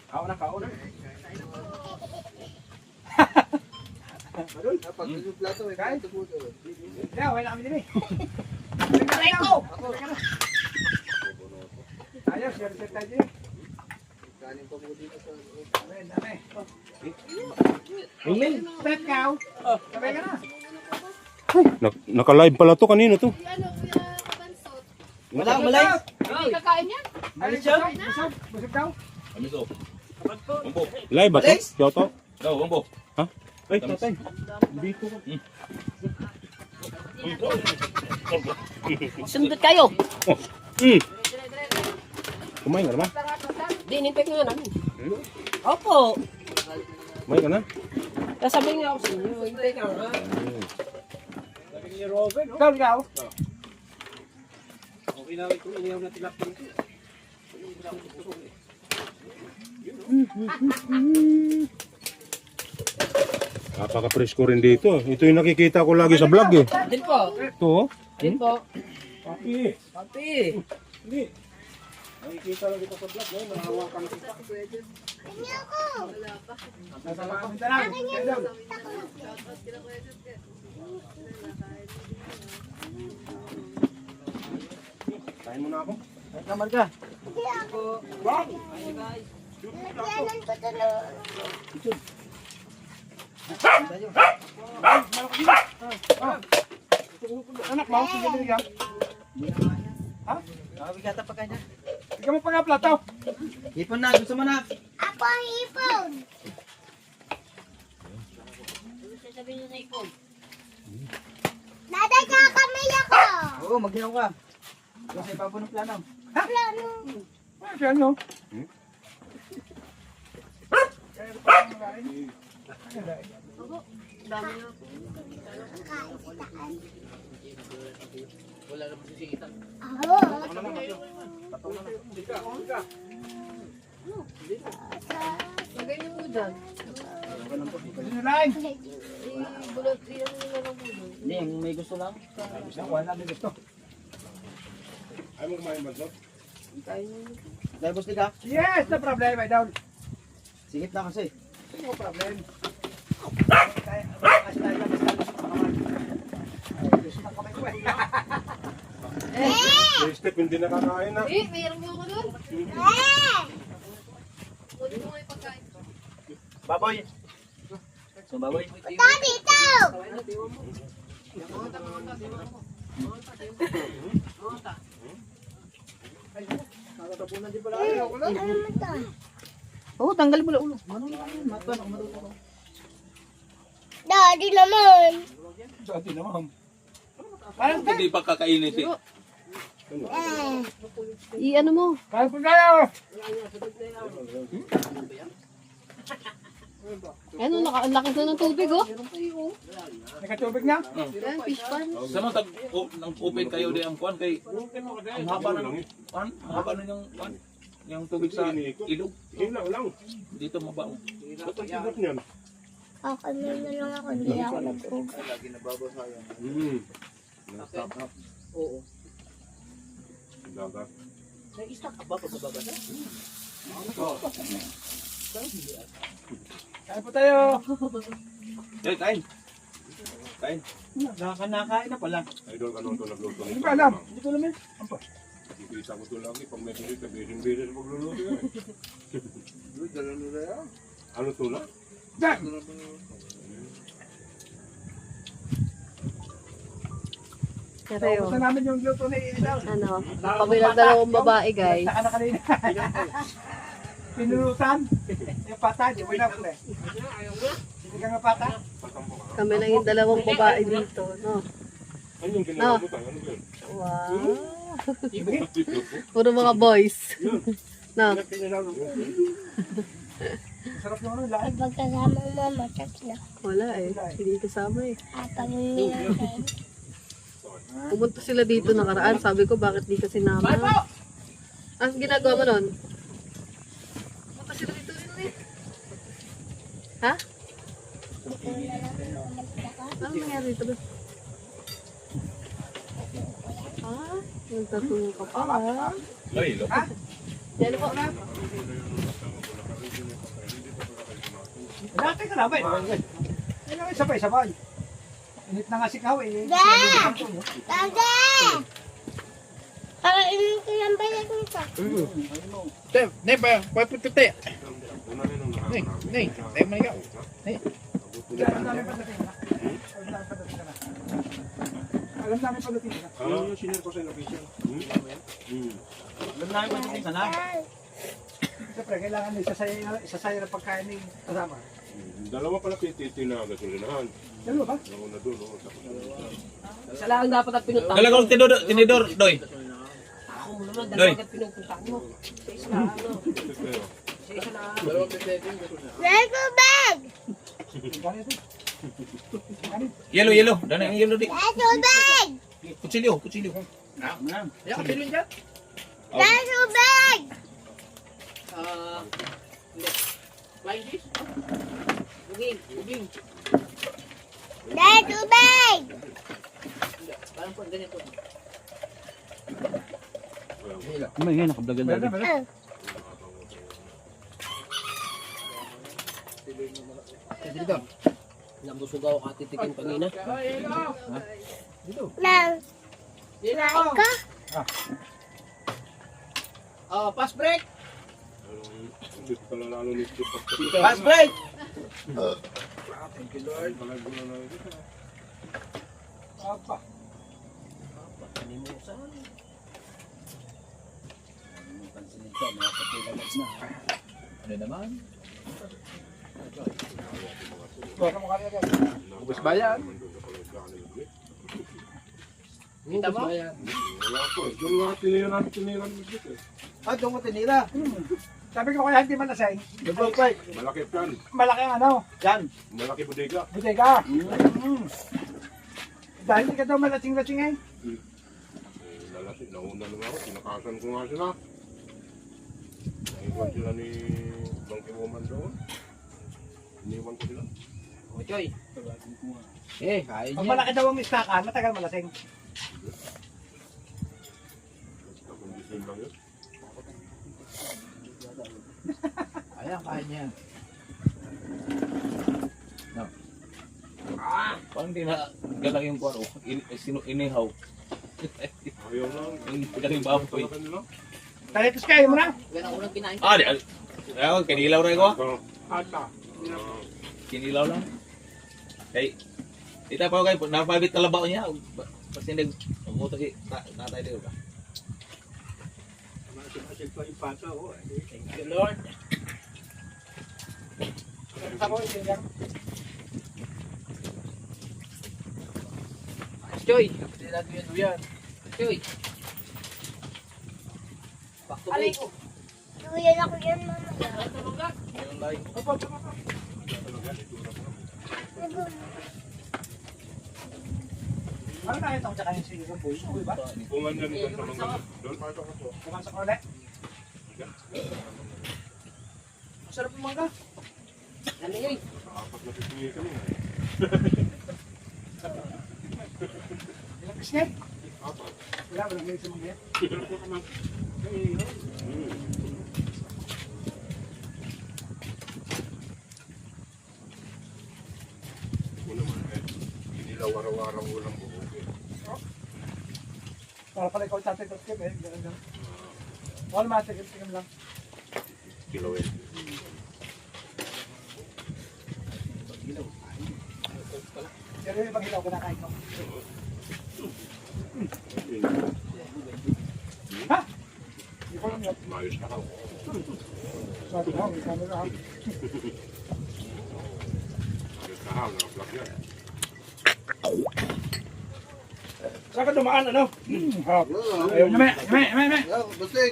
Kauna, kauna. Pag yung plato, may kain ito po ito. Yeah, wala kami din eh. Reko! Tayo, share tayo din. Kanin pa po dito sa... Dami, dami. Step cow. Sabay ka na. Naka-live pala to kanino to. Ano, kuya Bansot? Malay. Hindi kakain yan? Alis siya? Busog? Busog daw? Kami to. Umbo. Live ba to? Kyoto? Go, umbo. Ay, tatay. Sundot kayo. Kumain ka naman. Di, nintay ko nga namin. Opo. Kumain ka na. Sasabihin nga ako sa inyo. Hintay ka nga. sabi ni Robin, no? Ikaw, ikaw. Okay na ito, inihaw na tilapia ito. Napaka-presko rin dito. Ito yung nakikita ko lagi sa vlog eh. Din po. Ito oh. Din po. Papi. Papi. Hindi. Nakikita lang dito sa vlog. Nahawakan kita. Sasabahan ka lang. Kaya daw. Kain mo na ako. Naman ka. Anak, mau sige din ka. Nakabigata pa kanya. Ikaw mo pa nga plato. Hipon na. Gusto mo na. Dada, kakamay ako! Oo, maginaw ka. Kasi ibabaw ng plano. Ah, siya no. Wala naman sisigitan. Lagay niyo po dyan. Sinulain. Bulot, iyan nyo na lang po dyan. Hindi, yung may gusto lang. Wala na gusto. Ay mo kumain ba ito? Dahil gusto ka. Yes, no problem, my down. Singit na kasi. No problem. Tayo lang basta gusto ka naman. Gusto na kamay ko eh. Step hindi nakakain na. Eh, mayroon mo ako doon. Kunin mo nga yung pagkain. Baboy. So, baboy. Dito! Nakatapunan din pala kayo. Oo, tanggal mo lang ulo. Matuan ako matuto. Daddy naman! Dati naman. Hindi pa kakainin si. I-ano mo? Kaya po kayo! Ano, ang laki na ng tubig, oh. Nakatubig na? Yan, fish pan. Sa mga nang open kayo di ang kuan kay ang haba ng kuan, ang haba na yung kuan, yung tubig sa ilog. Hila lang. Dito mabaw. Ba't ang sigat niyan? Okay, may na lang ako. Hindi ako nag-uga. Oo. Dagat. Nag-istak ka ba pag mababasa? Kaya po tayo! Kain. Kain. Nakakain na pala. Idol ka nung ito nagluto. Hindi ko alam. Hindi ko alam eh. Kita ko ito lagi. Pag may bilis, bilis pagluluto yan. Dala nila yan. Ano ito na? Pero, Gusto namin yung luto ni Idol. ano, kabilang dalawang babae, guys. Saka na kanina. Pinulutan. Yung pata, di mo na pala. Hindi ka nga pata. Kami lang yung dalawang babae dito, no? Ano yung No. Wow. Puro mga boys. No? Sarap yung ano, lahat. Pag kasama mo, masarap na. Wala eh. Hindi kasama eh. Pag nilagay. Pumunta sila dito nakaraan. Sabi ko, bakit di ka sinama? Ang ginagawa mo nun? Pumunta sila dito rin eh. Ha? Ano nangyari dito ba? Ah, nagtatungo ka pa ha? Ay, lo. Yan po. Dati ka na ba? Ano yung sabay-sabay? Init na nga si Kaw eh. Dada! Para inumin ko yung balat nito. Alam namin pagdating na. Alam namin pagdating na. Ano yung sinir ko sa location? Alam namin pagdating ka na. Siyempre, kailangan may isasaya ng pagkain ng kasama. Dalawa pala titi na gasolinahan. Dalawa ba? Nauna doon, no? Isa lang dapat ang pinuntahan. Talagang tinidor, Doy. Ako mo naman, Doy. dalawa ang pinupuntahan mo. Sa isa lang, ano. Sa isa lang. May tubig! Ganito. Yellow. Dana yung yellow di. May tubig! Kutsilyo. May tubig! Hindi. Flying fish? Buging. May tubig! Hindi. Parang po, ganito. May ngayon, nakablagan na rin. Ah. Dito. Nabusog ako katitikin kanina. Nang. Nain ka? Pass break! Hindi pala lalo ni Steve. Pass break. Apa. Ano naman? Baka mo kanina. Ubus bayan. Kita mo? Wala po. Doon nga tiniran ni Steve. Ah, doon ko tinira. Sabi ko kaya hindi malasing. Malaki plan. Malaki ang ano. Yan. Malaki bodega. Buteka. Dahil hindi ka daw malasing-lasing eh. Lalasing. Nauna lang ako. Pinakasan ko nga sila. Naiwan sila ni Bangky Woman doon. Iniwan ko sila. O, Choy. Kaya Pag malaki daw ang istakan, matagal malasing. Nakondisyon lang yun. Kaya niya. Parang di na galang yung kwaro. Inihaw. Ayaw lang. Hindi galing baboy. Sa kanila. Talitos kayo mo na. Yan ang unang kinain. Ah, di. Ako, kinilaw rin ko. Ata. Kinilaw lang. Kay, ita pa kayo, napabit kalabaw niya. Kasi nag-umuto si tatay dito ba? Thank you, Lord. Ako hindi yan. Choy. Choy. Back to base. Tuyan ako yan, mama. Ano nakita ko sa kanyang sige ng buhay? Buhay ba? Bungan niya nito sa mga doon. Ito ko po. Bukan sa kole. Masarap yung mangga. Ano yun? Apat na pisingi kami. Ilang pisngi? Apat. Wala, walang ngayon sa mangga. Una man eh. Inilaw araw-araw walang buhok eh. Para pala ikaw tatay ko skip eh. Ganun. Wala matigil lang. Kilawin. Pero yung pag-ilaw ko nakain ko. Ha? Hindi ko lang yun. Mayos na ka. Sabi ko, may camera ha. Mayos na ka, naka-vlog yan. Saan ka dumaan, ano? Ayaw niya, may. Busik.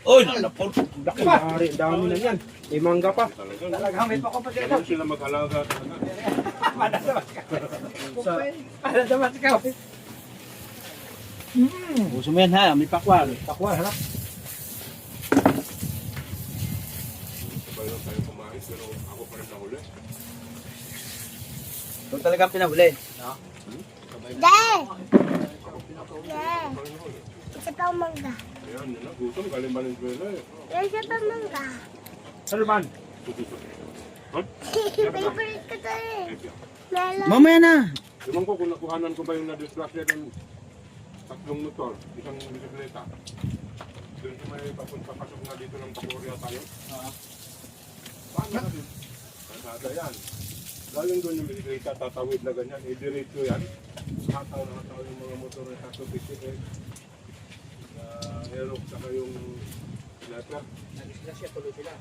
Oy, napon. Laki ba? Dami na yan. May mangga pa. Talagang may pa ko pa dito. Kailan sila mag-alaga talaga. Madadamas ka. Madadamas ka. Gusto mo yan ha, may pakwal. Takwal, harap. Sabay lang tayo kumain pero ako pa rin nahuli. Ito talagang pinahuli. Dad! Dad! Isa pang mangga. Ayan, yun na. Gutom. Galing Valenzuela eh. Isa pang mangga. Ano man? Favorite ko to eh. Melon. Mamaya na. Ewan ko kung nakuhanan ko ba yung na-distract ng tatlong motor, isang bisikleta. Doon sa may papunta-pasok na dito ng Pakoria tayo. Paano na din? Kasada yan. Galing doon yung bisikleta, tatawid na ganyan. I-diretso yan. Hataw yung mga motor na sa bisiklet. Aerox saka yung lata. Nag-islasya tuloy sila.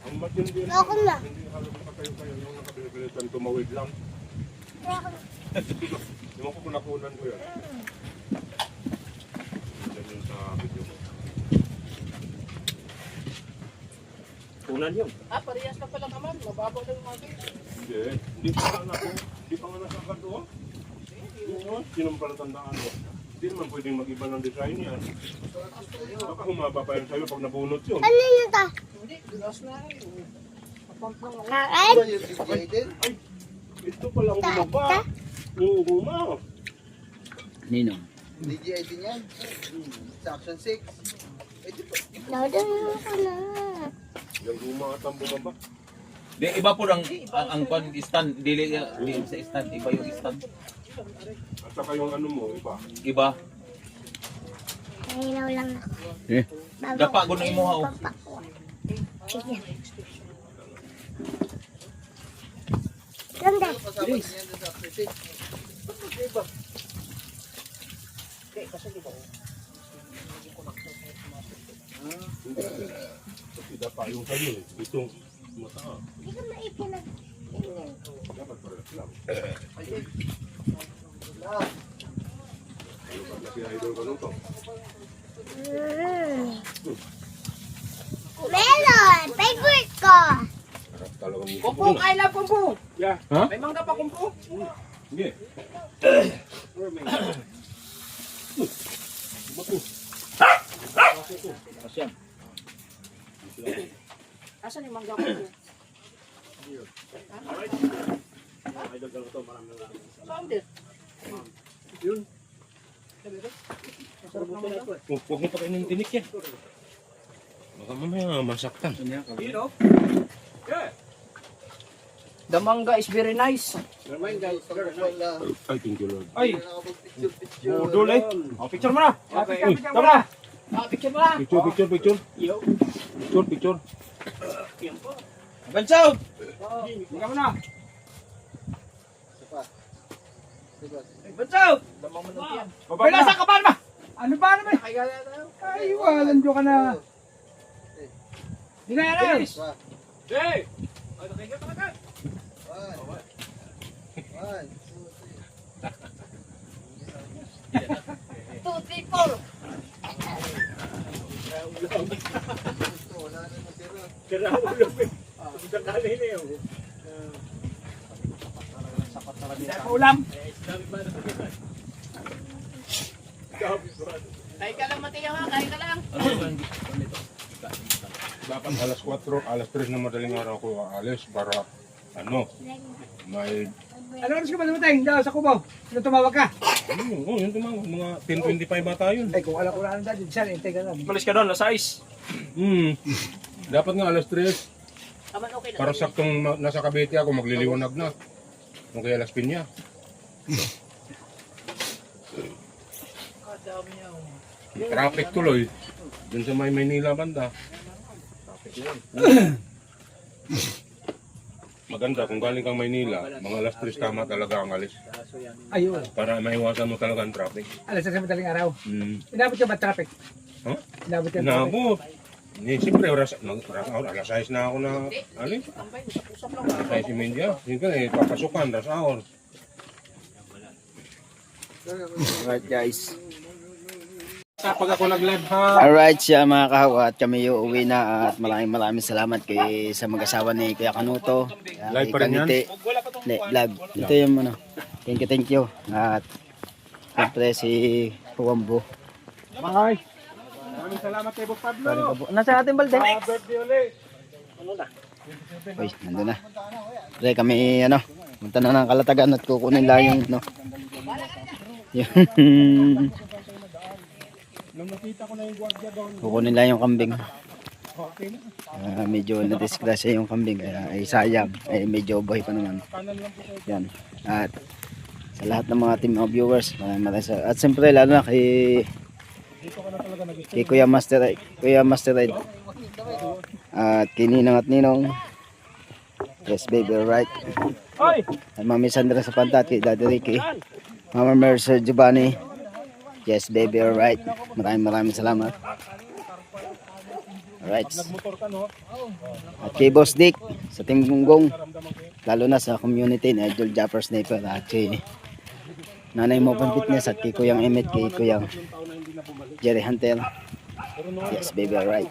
Ang matindi na. Ako na. Hindi halos kayo yung nakabisikleta tumawid lang. Ewan ko kung nakunan ko yan. Yan yung sa video mo. Tunan yun. Parehas na pala naman. Mababaw na yung ating. Hindi pa nga ako. Hindi pa nga nasakad doon. Sinong pala tandaan mo? Hindi naman pwedeng mag-iba ng design yan. Baka humaba pa yan sa'yo pag nabunot yun. Ano yun ta? Hindi, dulas na rin. Kain? Ba yung DJ din? Ito pala ang humaba. Yung huma. Ninong. DJI din yan. Sa Action 6. Eh, di ba? Dadalo ko na. Yung huma at ang bumaba. Di iba po ang stand, dili sa stand, iba yung stand. At saka yung ano mo, iba. Iba. Nahilaw lang ako. Eh. Dapa ko na imuha, oh. Papakwa. Sige. Ganda. Kasama din yan dun sa Action 6. Tidak pa yung sa'yo eh. Itong mata. Hindi ka maipinag. Dapat parehas lang. Kasi idol ka nung to. Melon! Favorite ko! Harap talagang yung Kumpung, I love kumpung. Yeah. May mangga pa kumpung. Hindi. Asyam. Asan yung mangga ko? Saan din? Huwag mo pa kayo ng tinik yan. Baka mamaya masaktan. You know? Yeah. The manga is very nice. Wala. Ay, thank you Lord. Ay, Nakakapag-picture-picture. budol eh. Oh, picture mo na. Okay. Picture mo na. Picture mo na. Picture. Picture. Bansaw! Tingnan mo na. Diba? Bansaw! May nasa ka ba naman? Ano ba naman? Ay, walan ka na. Hindi na yan. Diba? Hey! Ano kayo talaga? One. 2, 3, 4. Wala na natira. Kaya ako lang eh. Ang sakali na yun. Hindi ako ulam. Dami ba na ito? Kain ka lang, Mateo, ha? Kain ka lang. Ano ba ang ito? Dapat alas 4, alas 3 na madaling araw ko aalis para may Ano oras ka ba dumating? Daw sa Cubao. Nung tumawag ka? yun tumawag, mga 10:25 bata yun. Ay, kung wala na dyan, siya, hintay ka lang. Malis ka doon, nasa ice. Dapat nga alas 3 Aman, okay na. para saktong nasa Cavite ako, magliliwanag na. Kung kaya alas pinya. Traffic tuloy. Dun sa may Maynila banda. maganda kung galing kang Maynila, mga alas 3 tama talaga ang alis. Ayun. Para maiwasan mo talaga ang traffic. Alas sa madaling araw. Hmm. Inabot ka ba traffic? Huh? Inabot ka traffic? Inabot. Siyempre, alas 6 na ako na, alis. Alas 6 media. Siyempre, papasukan, alas hour. Alright guys. Pag ako nag-live ha. Alright siya mga kahaw at kami uuwi na at maraming salamat kay sa mag-asawa ni Kuya Kanuto. Live pa rin yan? Hindi, vlog. Ito yung ano. Thank you. At siyempre si Huwambo. Bye. Maraming salamat kay Boss Pablo. Nasa ating balde? Birthday ulit. Uy, nandun na. Pre, kami ano, punta na ng Kalatagan at kukunin lang yung no. Yung Nung nakita ko na yung gwardiya doon. kukunin lang yung kambing. Medyo na-disgrasya yung kambing kaya ay sayang. Ay medyo buhay pa naman. Yan. At sa lahat ng mga team of viewers, maraming salamat. At siyempre lalo na kay Kuya Master Ride. At kay Ninang at Ninong. Yes baby, right. At Mami Sandra sa Panta at kay Daddy Ricky. Mama Mercer Giovanni. Yes baby, alright. Maraming salamat. Alright. At kay Boss Dick sa Team Gunggong, lalo na sa community ni Idol Japper Sniper at kay Nanay Mopan Fitness at kay Kuyang Emmet, kay Kuyang Jerry Hunter. Yes baby, alright.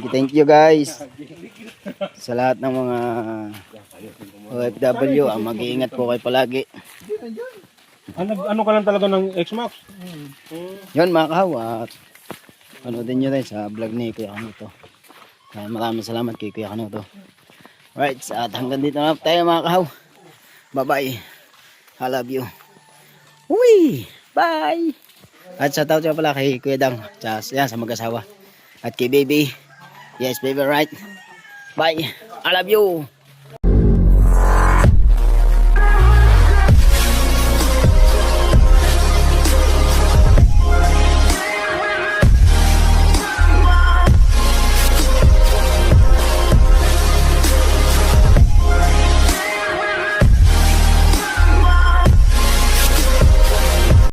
Thank you guys sa lahat ng mga OFW. Mag-iingat po kayo palagi. Ano ka lang talaga ng X-Max? Yun mga kahaw, at panoodin nyo rin sa vlog ni Kuya Kanuto. Maraming salamat kay Kuya Kanuto. Right, at hanggang dito na tayo mga kahaw. Bye bye. I love you. Uy, bye. At sa tao siya pala kay Kuya Dang, yan, sa mag-asawa. At kay baby. Yes baby, right. Bye. I love you.